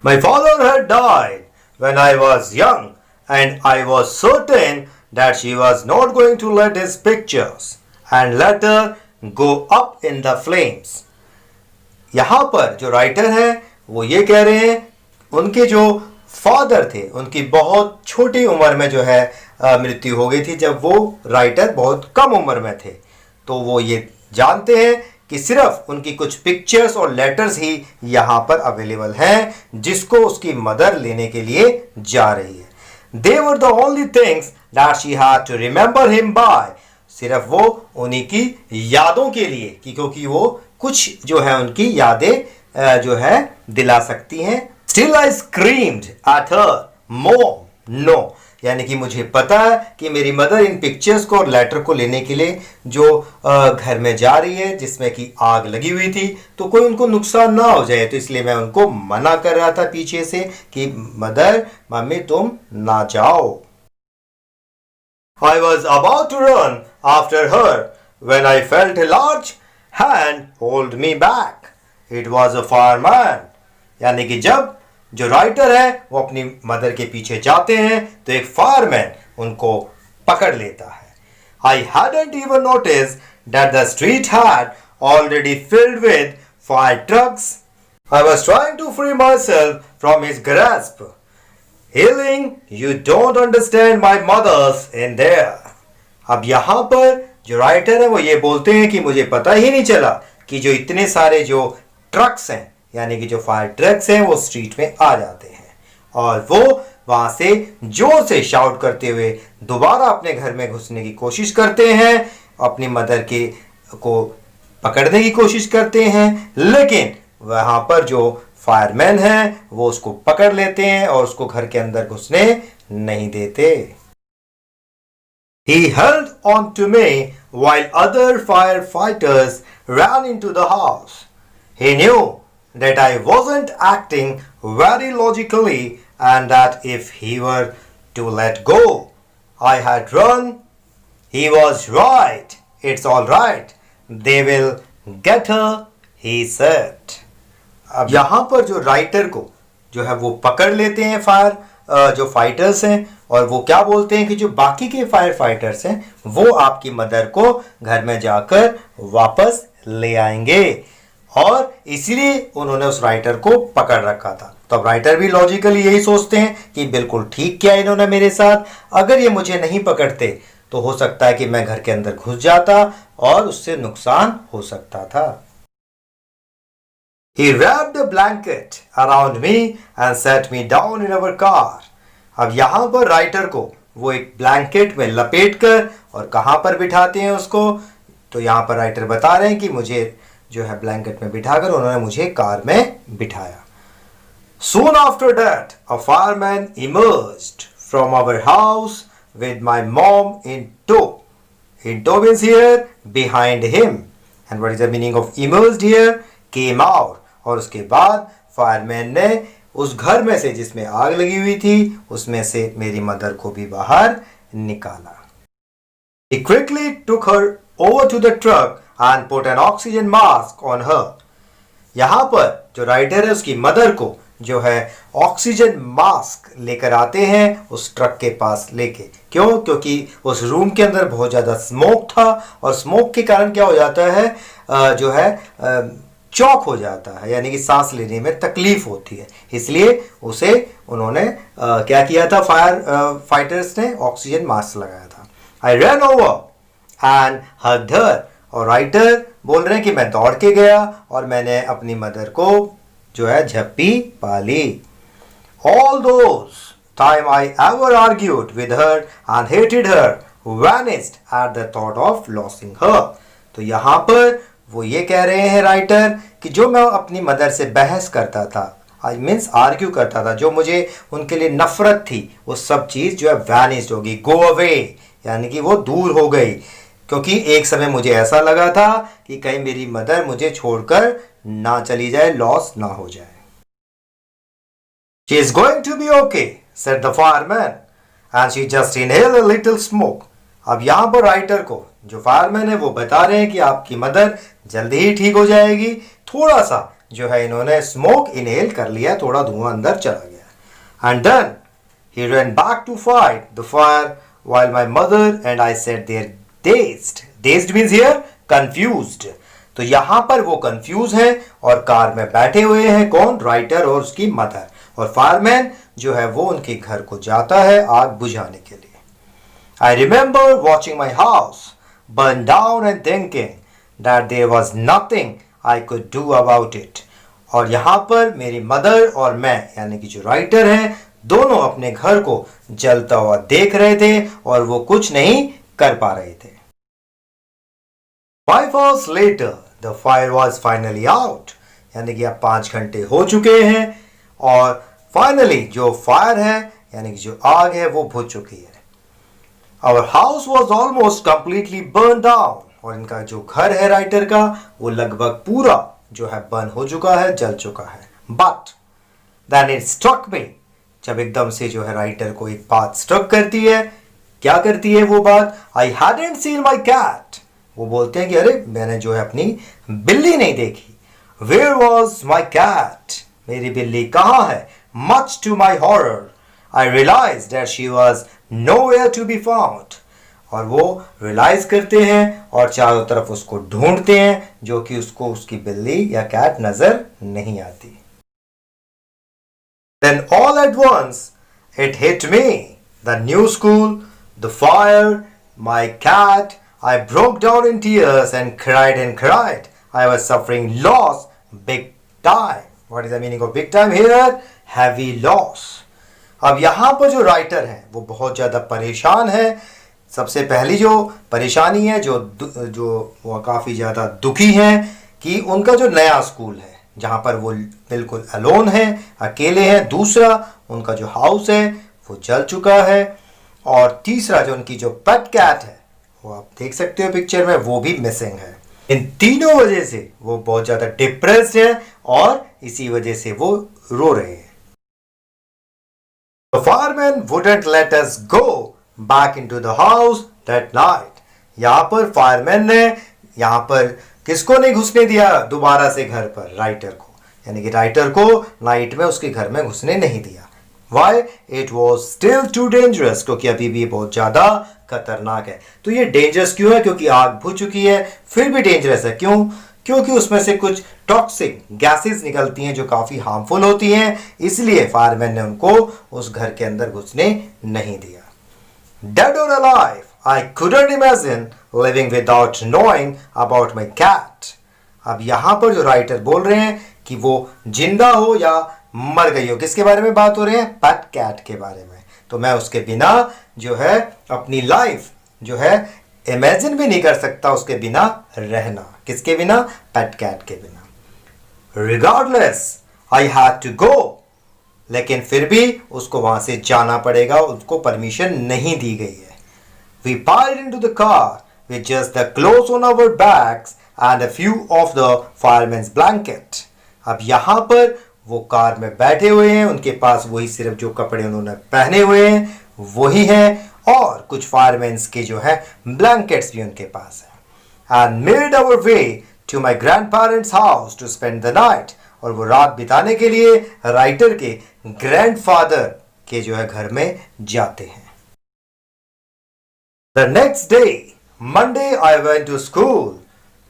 My father had died when I was young, and I was certain that she was not going to let his pictures and letter go up in the flames. यहाँ पर जो writer है वो ये कह रहे हैं उनके जो फादर थे उनकी बहुत छोटी उम्र में जो है मृत्यु हो गई थी जब वो राइटर बहुत कम उम्र में थे। तो वो ये जानते हैं कि सिर्फ उनकी कुछ पिक्चर्स और लेटर्स ही यहाँ पर अवेलेबल हैं जिसको उसकी मदर लेने के लिए जा रही है। They were the only things that she had to remember him by. सिर्फ वो उन्हीं की यादों के लिए क्योंकि वो कुछ जो है उनकी यादें जो है दिला सकती हैं। Still I screamed at her, Mom, no. यानी कि मुझे पता है कि मेरी मदर इन पिक्चर्स को और लेटर को लेने के लिए जो घर में जा रही है जिसमें कि आग लगी हुई थी तो कोई उनको नुकसान ना हो जाए, तो इसलिए मैं उनको मना कर रहा था पीछे से कि मदर, मम्मी तुम ना जाओ। I was about to run after her when I felt a large hand hold me back. It was a fireman. यानी कि जब जो राइटर है वो अपनी मदर के पीछे जाते हैं तो एक फायरमैन उनको पकड़ लेता है। I hadn't even noticed that the street had already filled with fire trucks. I was trying to free myself from his grasp. Yelling, you don't understand my mother's in there. अब यहाँ पर जो writer है वो ये बोलते हैं कि मुझे पता ही नहीं चला कि जो इतने सारे जो ट्रक्स हैं यानी कि जो फायर ट्रक्स हैं वो स्ट्रीट में आ जाते हैं और वो वहां से जोर से शाउट करते हुए दोबारा अपने घर में घुसने की कोशिश करते हैं, अपनी मदर के को पकड़ने की कोशिश करते हैं, लेकिन वहां पर जो फायरमैन हैं वो उसको पकड़ लेते हैं और उसको घर के अंदर घुसने नहीं देते। He held on to me while other firefighters ran into the house. He knew that I wasn't acting very logically and that if he were to let go, I had run. He was right. It's all right. They will get her, he said. अब यहाँ पर जो writer को जो है वो पकड़ लेते हैं जो फाइटर्स हैं और वो क्या बोलते हैं कि जो बाकी के फायर फाइटर्स हैं वो आपकी मदर को घर में जाकर वापस ले आएंगे और इसलिए उन्होंने उस राइटर को पकड़ रखा था। तो अब राइटर भी लॉजिकली यही सोचते हैं कि बिल्कुल ठीक किया इन्होंने मेरे साथ, अगर ये मुझे नहीं पकड़ते तो हो सकता है कि मैं घर के अंदर घुस जाता और उससे नुकसान हो सकता था। He wrapped a blanket around me and set me down in our car. अब यहाँ पर राइटर को वो एक ब्लैंकेट में लपेट कर और कहाँ पर बिठाते हैं उसको, तो यहाँ पर राइटर बता रहे हैं कि मुझे जो है ब्लैंकेट में बिठाकर उन्होंने मुझे कार में बिठाया। Soon after that, a fireman emerged from our house with my mom in tow. In tow means here behind him. And what is the meaning of emerged here? Came out. और उसके बाद fireman ने उस घर में से जिसमें आग लगी हुई थी उसमें से मेरी मदर को भी बाहर निकाला। He quickly took her over to the truck and put an oxygen mask on her. यहाँ पर जो राइटर है उसकी मदर को जो है ऑक्सीजन मास्क लेकर आते हैं उस ट्रक के पास लेके। क्यों? क्योंकि उस रूम के अंदर बहुत ज़्यादा स्मोक था और स्मोक के कारण क्या हो जाता है जो है चौक हो जाता है, यानी कि सांस लेने में तकलीफ होती है, इसलिए उसे उन्होंने क्या किया था फाइटर्स ने ऑक्सीजन मास्क लगाया था। आई रैन ओवर एंड हग्ड हर, और राइटर बोल रहे हैं कि मैं दौड़ के गया और मैंने अपनी मदर को जो है झप्पी पाली। All those time I ever argued with her and hated her vanished at the thought of losing her. तो यहाँ पर वो ये कह रहे हैं राइटर कि जो मैं अपनी मदर से बहस करता था, आई मीन्स आर्ग्यू करता था, जो मुझे उनके लिए नफरत थी, वो सब चीज़ जो है वैनिस्ड होगी, गो अवे, यानी कि वो दूर हो गई। क्योंकि एक समय मुझे ऐसा लगा था कि कहीं मेरी मदर मुझे छोड़कर ना चली जाए, लॉस ना हो जाए। She is going to be okay, said the fireman, and she just inhaled a little smoke. अब यहाँ पर राइटर को जो फायरमैन है वो बता रहे हैं कि आपकी मदर जल्दी ही ठीक हो जाएगी. थोड़ा सा जो है इन्होंने स्मोक इनहेल कर लिया, थोड़ा धुआं अंदर चला गया. And then he ran back to fight the fire while my mother and I sat there dazed. Dazed means here confused. तो यहाँ पर वो कंफ्यूज है और कार में बैठे हुए हैं कौन? राइटर और उसकी मदर. और फायरमैन जो है वो उनके घर को जाता है आग बुझाने के लिए. I remember watching my house burn down and thinking that there was nothing I could do about it. और यहाँ पर मेरी मदर और मैं यानी कि जो राइटर हैं दोनों अपने घर को जलता हुआ देख रहे थे और वो कुछ नहीं कर पा रहे थे. 5 hours later the fire was finally out. यानी कि अब 5 घंटे हो चुके हैं और फाइनली जो फायर है यानी कि जो आग है वो बुझ चुकी है. Our house was almost completely burned down. और इनका जो घर है राइटर का वो लगभग पूरा जो है बर्न हो चुका है, जल चुका है. But then it struck me. जब एकदम से जो है राइटर को एक बात स्ट्रक करती है. क्या करती है वो बात? I hadn't seen my cat. वो बोलते हैं कि अरे मैंने जो है अपनी बिल्ली नहीं देखी. Where was my cat? मेरी बिल्ली कहाँ है? Much to my horror, I realized that she was nowhere to be found. और वो रियलाइज करते हैं और चारों तरफ उसको ढूंढते हैं जो कि उसको उसकी बिल्ली या कैट नजर नहीं आती. Then all at once it hit me. The new school, the fire, my cat. I broke down in tears and cried and cried. I was suffering loss big time. What is the meaning of big time here? Heavy loss. अब यहाँ पर जो writer है वो बहुत ज़्यादा परेशान है. सबसे पहली जो परेशानी है जो वो काफ़ी ज़्यादा दुखी है कि उनका जो नया स्कूल है जहाँ पर वो बिल्कुल अलोन है, अकेले हैं. दूसरा उनका जो हाउस है वो जल चुका है. और तीसरा जो उनकी जो पेट कैट है वो आप देख सकते हो पिक्चर में वो भी मिसिंग है. इन तीनों वजह से वो बहुत ज़्यादा डिप्रेस्ड है और इसी वजह से वो रो रहे हैं. The fireman wouldn't let us go back into the house that night. यहाँ पर फायरमैन ने यहाँ पर किसको नहीं घुसने दिया दोबारा से घर पर? राइटर को. यानी कि राइटर को नाइट में उसके घर में घुसने नहीं दिया. Why? It was still too dangerous. क्योंकि अभी भी बहुत ज़्यादा खतरनाक है. तो ये डेंजरस क्यों है? क्योंकि आग बुझ चुकी है. फिर भी डेंजरस है क्यों? क्योंकि उसमें से कुछ टॉक्सिक गैसेस निकलती हैं जो काफ़ी हार्मफुल होती हैं. इसलिए फायरमैन ने उनको उस घर के अंदर घुसने नहीं दिया. Dead or alive, I couldn't imagine living without knowing about my cat. अब यहाँ पर जो राइटर बोल रहे हैं कि वो जिंदा हो या मर गई हो, किसके बारे में बात हो रही है? पेट कैट के बारे में. तो मैं उसके बिना जो है अपनी लाइफ जो है इमेजिन भी नहीं कर सकता उसके बिना रहना. किसके बिना? पेट कैट के बिना. Regardless, I had to go. लेकिन फिर भी उसको वहां से जाना पड़ेगा, उसको परमिशन नहीं दी गई है. We piled into the car with just the clothes on our backs and a few of the fireman's blanket. अब यहाँ पर वो कार में बैठे हुए हैं, उनके पास वही सिर्फ जो कपड़े उन्होंने पहने हुए हैं वही हैं और कुछ फायरमैन्स के जो है ब्लैंकेट्स भी उनके पास है. And made our way to my grandparents' house to spend the night. और वो रात बिताने के लिए राइटर के ग्रैंडफादर के जो है घर में जाते हैं. The next day, Monday, I went to school.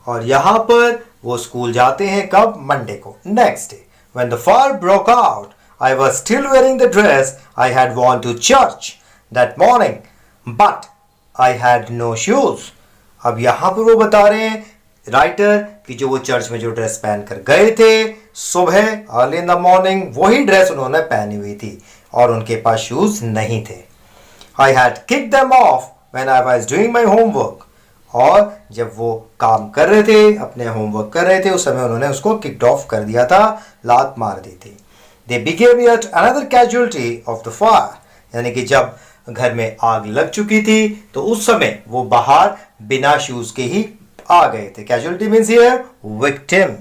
और यहाँ पर वो स्कूल जाते हैं कब? मंडे को. Next day, when the fire broke out, I was still wearing the dress I had worn to church that morning, but I had no shoes. अब यहाँ पर वो बता रहे हैं राइटर कि जो वो चर्च में जो ड्रेस पहन कर गए थे सुबह अर्ली इन द मॉर्निंग वही ड्रेस उन्होंने पहनी हुई थी और उनके पास शूज नहीं थे. I had kicked them off when I was doing my homework. और जब वो काम कर रहे थे, अपने होमवर्क कर रहे थे, उस समय उन्होंने उसको किक्ड ऑफ कर दिया था, लात मार दी थी. They became yet another casualty of the fire. यानी कि जब घर में आग लग चुकी थी तो उस समय वो बाहर बिना शूज के ही आ गए थे. Casualty means here victim.